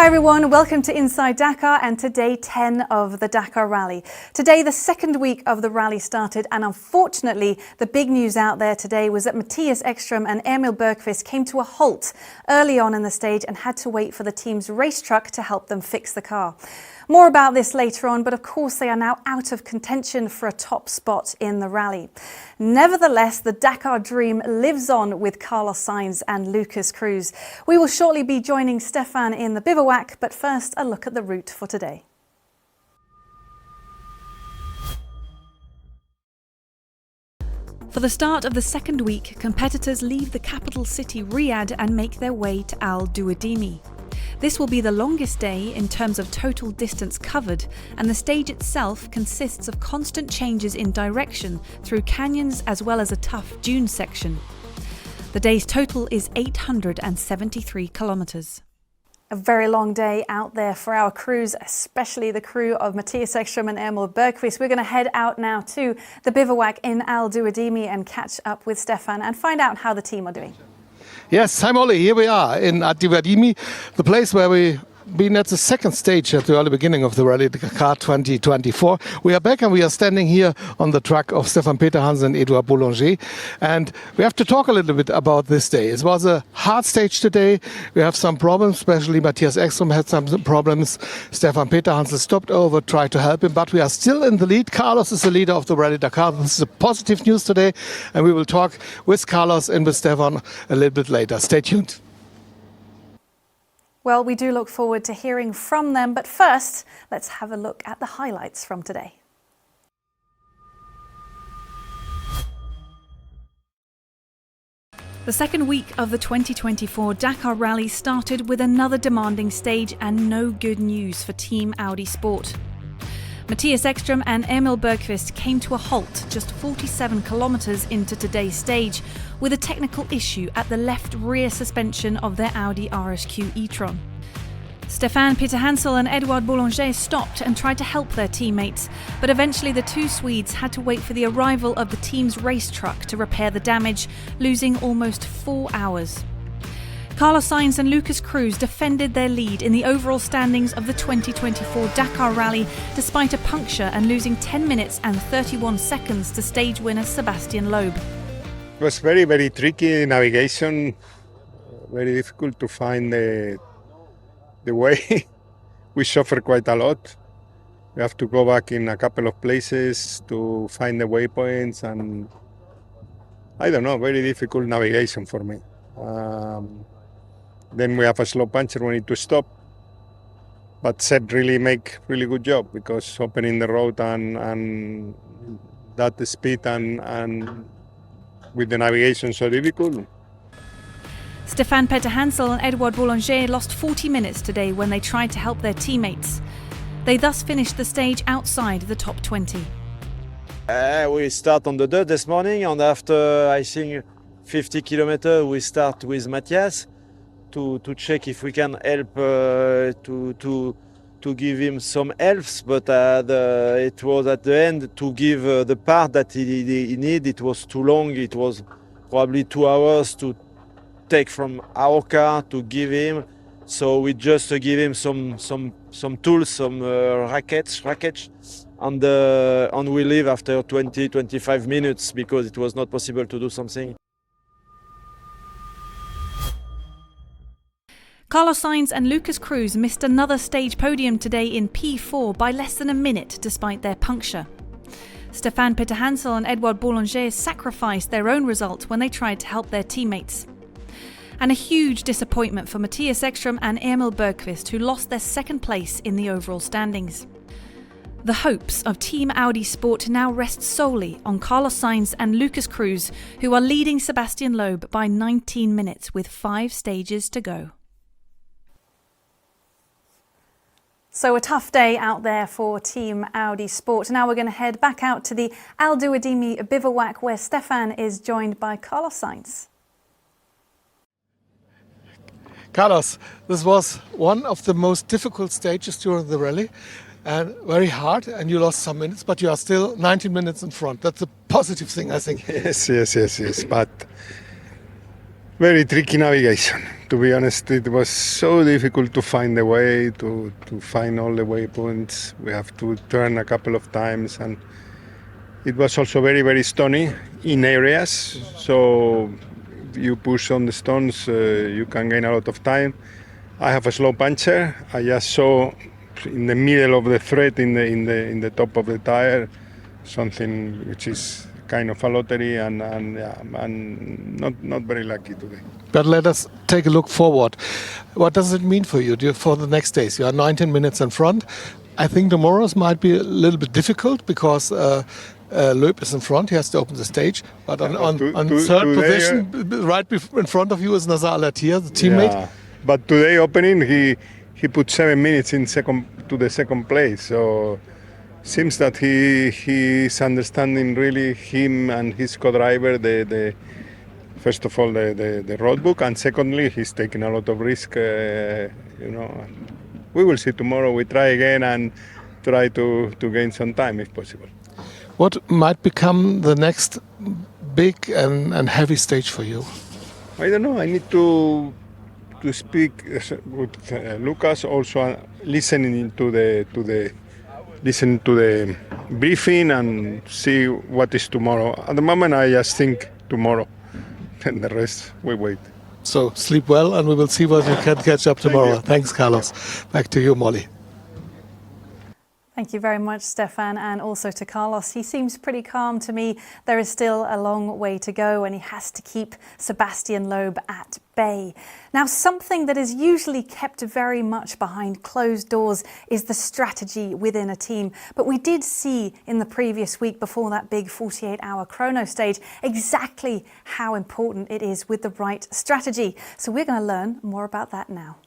everyone, welcome to Inside Dakar and to day 10 of the Dakar Rally. Today the second week of the rally started, and unfortunately the big news out there today was that Mattias Ekström and Emil Bergqvist came to a halt early on in the stage and had to wait for the team's race truck to help them fix the car. More about this later on, but of course they are now out of contention for a top spot in the rally. Nevertheless, the Dakar dream lives on with Carlos Sainz and Lucas Cruz. We will shortly be joining Stefan in the bivouac, but first a look at the route for today. For the start of the second week, competitors leave the capital city Riyadh and make their way to Al Duwadimi. This will be the longest day in terms of total distance covered, and the stage itself consists of constant changes in direction through canyons as well as a tough dune section. The day's total is 873 kilometres. A very long day out there for our crews, especially the crew of Mattias Ekström and Emil Bergqvist. We're going to head out now to the bivouac in Al Duwadimi and catch up with Stefan and find out how the team are doing. Yes, hi Molly, here we are in Al Duwadimi, the place where we've been at the second stage at the early beginning of the Rally Dakar 2024. We are back and we are standing here on the truck of Stefan Peter Hansen and Edouard Boulanger. And we have to talk a little bit about this day. It was a hard stage today. We have some problems, especially Mattias Ekström had some problems. Stefan Peter Hansen stopped over, tried to help him, but we are still in the lead. Carlos is the leader of the Rally Dakar. This is a positive news today, and we will talk with Carlos and with Stefan a little bit later. Stay tuned. Well, we do look forward to hearing from them, but first, let's have a look at the highlights from today. The second week of the 2024 Dakar Rally started with another demanding stage and no good news for Team Audi Sport. Mattias Ekström and Emil Bergqvist came to a halt just 47 kilometres into today's stage with a technical issue at the left rear suspension of their Audi RSQ e-tron. Stefan Peter Hansel and Edouard Boulanger stopped and tried to help their teammates, but eventually the two Swedes had to wait for the arrival of the team's race truck to repair the damage, losing almost 4 hours. Carlos Sainz and Lucas Cruz defended their lead in the overall standings of the 2024 Dakar Rally despite a puncture and losing 10 minutes and 31 seconds to stage winner Sebastian Loeb. It was very tricky navigation, very difficult to find the way. We suffered quite a lot. We have to go back in a couple of places to find the waypoints, and I don't know, very difficult navigation for me. Then we have a slow puncher, we need to stop. But Seb really make really good job, because opening the road and that speed and with the navigation so difficult. Stefan Peter Hansel and Edouard Boulanger lost 40 minutes today when they tried to help their teammates. They thus finished the stage outside the top 20. We start on the dirt this morning, and after I think 50 kilometers we start with Mattias to check if we can help to give him some helps, but it was at the end to give the part that he needed. It was too long. It was probably 2 hours to take from our car to give him. So we just give him some tools, some rackets, and we leave after 20-25 minutes because it was not possible to do something. Carlos Sainz and Lucas Cruz missed another stage podium today in P4 by less than a minute despite their puncture. Stefan Peter Hansel and Edouard Boulanger sacrificed their own result when they tried to help their teammates. And a huge disappointment for Mattias Ekström and Emil Bergqvist, who lost their second place in the overall standings. The hopes of Team Audi Sport now rest solely on Carlos Sainz and Lucas Cruz, who are leading Sebastian Loeb by 19 minutes with 5 stages to go. So a tough day out there for Team Audi Sport. Now we're going to head back out to the Al Duwadimi bivouac where Stefan is joined by Carlos Sainz. Carlos, this was one of the most difficult stages during the rally, and very hard, and you lost some minutes, but you are still 19 minutes in front. That's a positive thing, I think. Yes, but very tricky navigation. To be honest, it was so difficult to find the way, to find all the waypoints. We have to turn a couple of times, and it was also very, very stony in areas. So if you push on the stones, you can gain a lot of time. I have a slow puncher. I just saw in the middle of the thread in the top of the tire something which is kind of a lottery, and not very lucky today. But let us take a look forward. What does it mean for you for the next days? You are 19 minutes in front. I think tomorrow's might be a little bit difficult because Loeb is in front. He has to open the stage. But on third position, right in front of you is Nazar Al-Attiyah, the teammate. Yeah. But today opening, he put 7 minutes in to the second place. So seems that he is understanding really him and his co-driver the first of all the road book, and secondly he's taking a lot of risk. We will see tomorrow. We try again and try to gain some time if possible. What might become the next big and heavy stage for you? I don't know. I need to speak with Lucas, also listening to the briefing and see what is tomorrow. At the moment, I just think tomorrow, and the rest we wait. So sleep well, and we will see what you can catch up tomorrow. Thanks, Carlos. Back to you, Molly. Thank you very much, Stefan, and also to Carlos. He seems pretty calm to me. There is still a long way to go, and he has to keep Sebastian Loeb at bay. Now, something that is usually kept very much behind closed doors is the strategy within a team. But we did see in the previous week, before that big 48-hour chrono stage, exactly how important it is with the right strategy. So we're going to learn more about that now.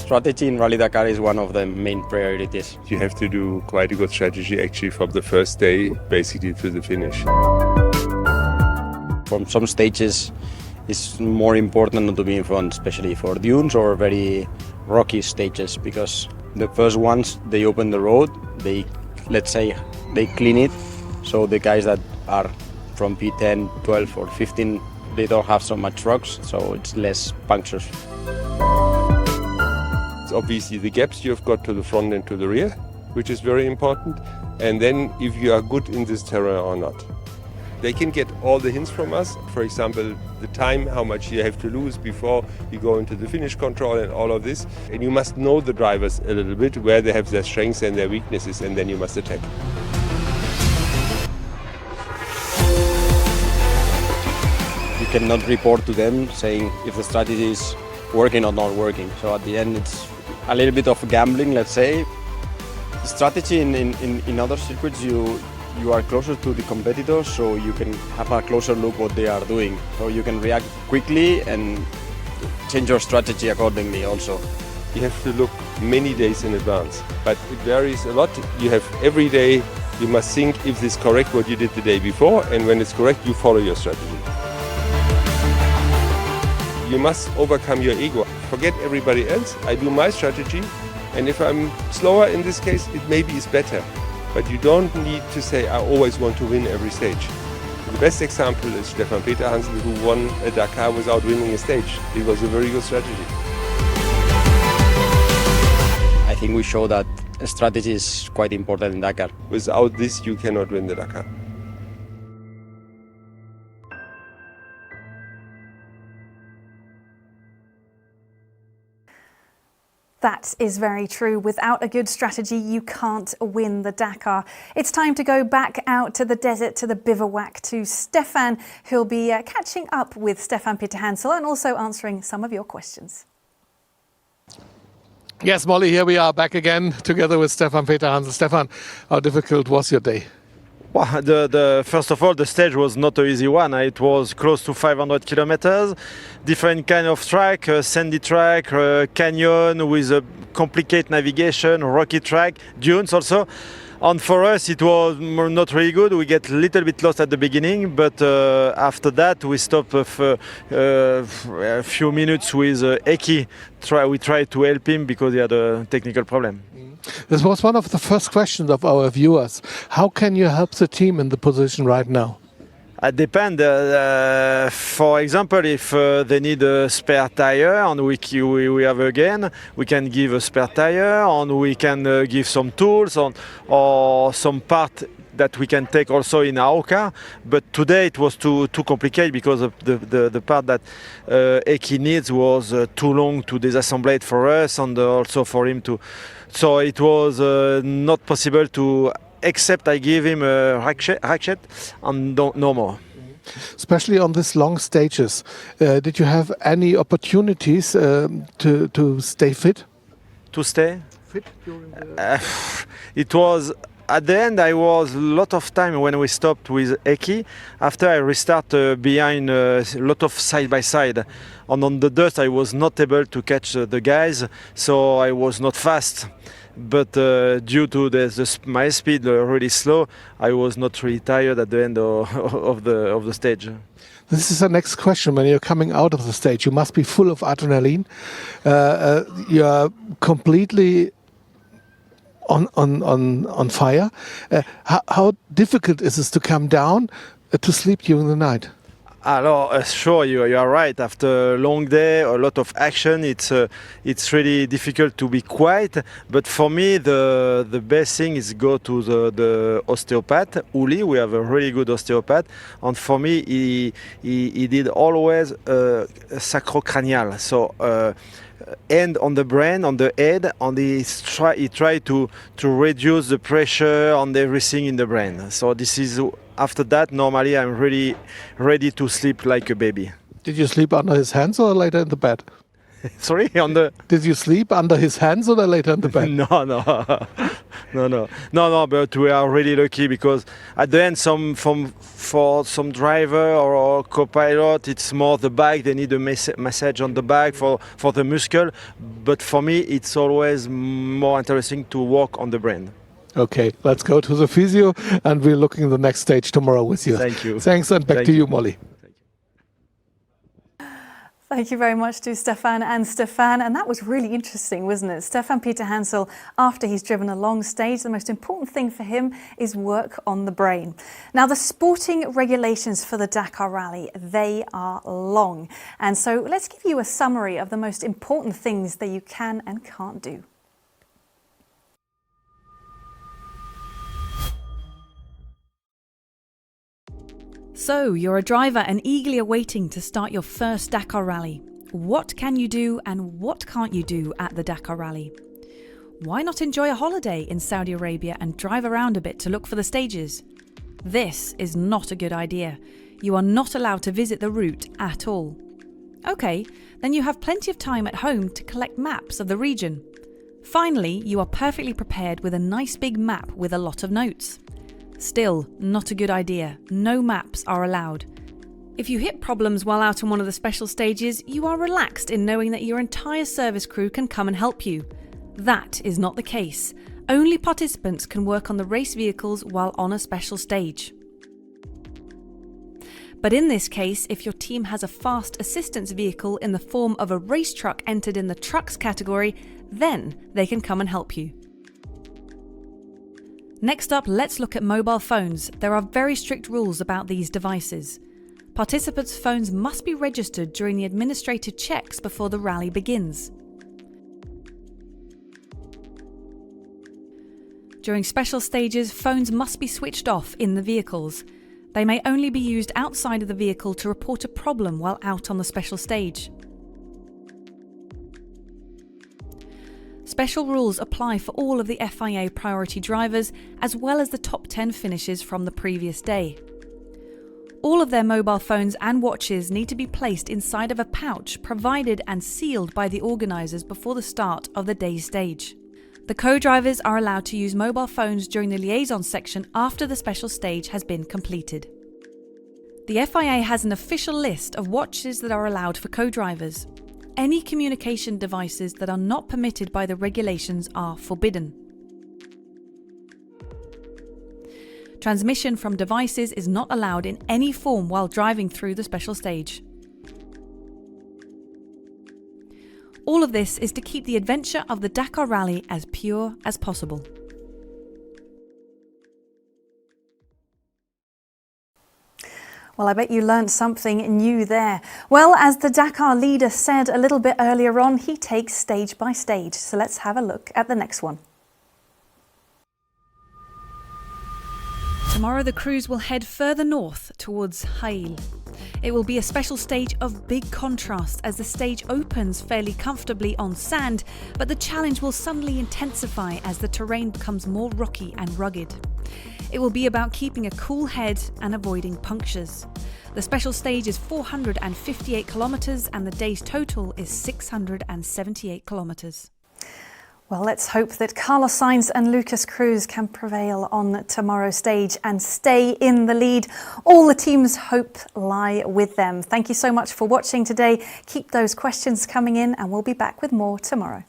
Strategy in Rally Dakar is one of the main priorities. You have to do quite a good strategy actually from the first day basically to the finish. From some stages it's more important not to be in front, especially for dunes or very rocky stages, because the first ones they open the road, they clean it, so the guys that are from P10, 12 or 15, they don't have so much rocks, so it's less punctures. Obviously the gaps you've got to the front and to the rear, which is very important, and then if you are good in this terrain or not. They can get all the hints from us, for example the time, how much you have to lose before you go into the finish control and all of this, and you must know the drivers a little bit, where they have their strengths and their weaknesses, and then you must attack. You cannot report to them saying if the strategy is working or not working, so at the end it's a little bit of gambling, let's say. The strategy in other circuits, you are closer to the competitors, so you can have a closer look what they are doing. So you can react quickly and change your strategy accordingly also. You have to look many days in advance, but it varies a lot. You have every day, you must think if this is correct what you did the day before, and when it's correct, you follow your strategy. You must overcome your ego. Forget everybody else. I do my strategy, and if I'm slower in this case, it maybe is better. But you don't need to say, I always want to win every stage. The best example is Stefan Peter Hansel, who won a Dakar without winning a stage. It was a very good strategy. I think we show that strategy is quite important in Dakar. Without this, you cannot win the Dakar. That is very true. Without a good strategy, you can't win the Dakar. It's time to go back out to the desert, to the bivouac, to Stefan, who'll be catching up with Stefan Peter Hansel and also answering some of your questions. Yes, Molly, here we are back again together with Stefan Peter Hansel. Stefan, how difficult was your day? Well, first of all, the stage was not an easy one. It was close to 500 kilometers, different kind of track, sandy track, canyon with a complicated navigation, rocky track, dunes also. And for us, it was not really good. We get a little bit lost at the beginning, but after that, we stopped for a few minutes with Eki. We tried to help him because he had a technical problem. This was one of the first questions of our viewers. How can you help the team in the position right now? It depends. For example, if they need a spare tire and we have again, we can give a spare tire and we can give some tools or some part that we can take also in our car. But today it was too complicated because of the part that Eki needs was too long to disassemble it for us and also for him to. So it was not possible to. Except I give him a ratchet and no more. Especially on these long stages, did you have any opportunities to stay fit? To stay? Fit during the... It was... At the end, I was a lot of time when we stopped with Eki. After I restart behind a lot of side-by-side. And on the dust, I was not able to catch the guys, so I was not fast. But due to my speed really slow, I was not really tired at the end of the stage. This is the next question. When you're coming out of the stage, you must be full of adrenaline. You are completely on fire. How difficult is it to come down to sleep during the night? Alors, sure, you are right. After a long day, a lot of action, it's really difficult to be quiet. But for me, the best thing is go to the osteopath, Uli. We have a really good osteopath. And for me, he did always sacrocranial. So, end on the brain, on the head, and he tried to reduce the pressure on everything in the brain. So this is... After that, normally I'm really ready to sleep like a baby. Did you sleep under his hands or later in the bed? Sorry, Did you sleep under his hands or later in the bed? No. But we are really lucky because at the end, for some driver or co-pilot, it's more the back. They need a massage on the back for the muscle. But for me, it's always more interesting to work on the brain. Okay, let's go to the physio and we're looking at the next stage tomorrow with you. Thank you. Thanks, and back to you, Molly. Thank you very much to Stefan and Stefan. And that was really interesting, wasn't it? Stefan Peter Hansel, after he's driven a long stage, the most important thing for him is work on the brain. Now, the sporting regulations for the Dakar Rally, they are long. And so let's give you a summary of the most important things that you can and can't do. So, you're a driver and eagerly awaiting to start your first Dakar Rally. What can you do and what can't you do at the Dakar Rally? Why not enjoy a holiday in Saudi Arabia and drive around a bit to look for the stages? This is not a good idea. You are not allowed to visit the route at all. Okay, then you have plenty of time at home to collect maps of the region. Finally, you are perfectly prepared with a nice big map with a lot of notes. Still, not a good idea. No maps are allowed. If you hit problems while out on one of the special stages, you are relaxed in knowing that your entire service crew can come and help you. That is not the case. Only participants can work on the race vehicles while on a special stage. But in this case, if your team has a fast assistance vehicle in the form of a race truck entered in the trucks category, then they can come and help you. Next up, let's look at mobile phones. There are very strict rules about these devices. Participants' phones must be registered during the administrative checks before the rally begins. During special stages, phones must be switched off in the vehicles. They may only be used outside of the vehicle to report a problem while out on the special stage. Special rules apply for all of the FIA priority drivers, as well as the top 10 finishes from the previous day. All of their mobile phones and watches need to be placed inside of a pouch provided and sealed by the organisers before the start of the day's stage. The co-drivers are allowed to use mobile phones during the liaison section after the special stage has been completed. The FIA has an official list of watches that are allowed for co-drivers. Any communication devices that are not permitted by the regulations are forbidden. Transmission from devices is not allowed in any form while driving through the special stage. All of this is to keep the adventure of the Dakar Rally as pure as possible. Well, I bet you learned something new there. Well, as the Dakar leader said a little bit earlier on, he takes stage by stage. So let's have a look at the next one. Tomorrow the crews will head further north towards Hail. It will be a special stage of big contrast as the stage opens fairly comfortably on sand, but the challenge will suddenly intensify as the terrain becomes more rocky and rugged. It will be about keeping a cool head and avoiding punctures. The special stage is 458 kilometres and the day's total is 678 kilometres. Well, let's hope that Carlos Sainz and Lucas Cruz can prevail on tomorrow's stage and stay in the lead. All the team's hope lie with them. Thank you so much for watching today. Keep those questions coming in and we'll be back with more tomorrow.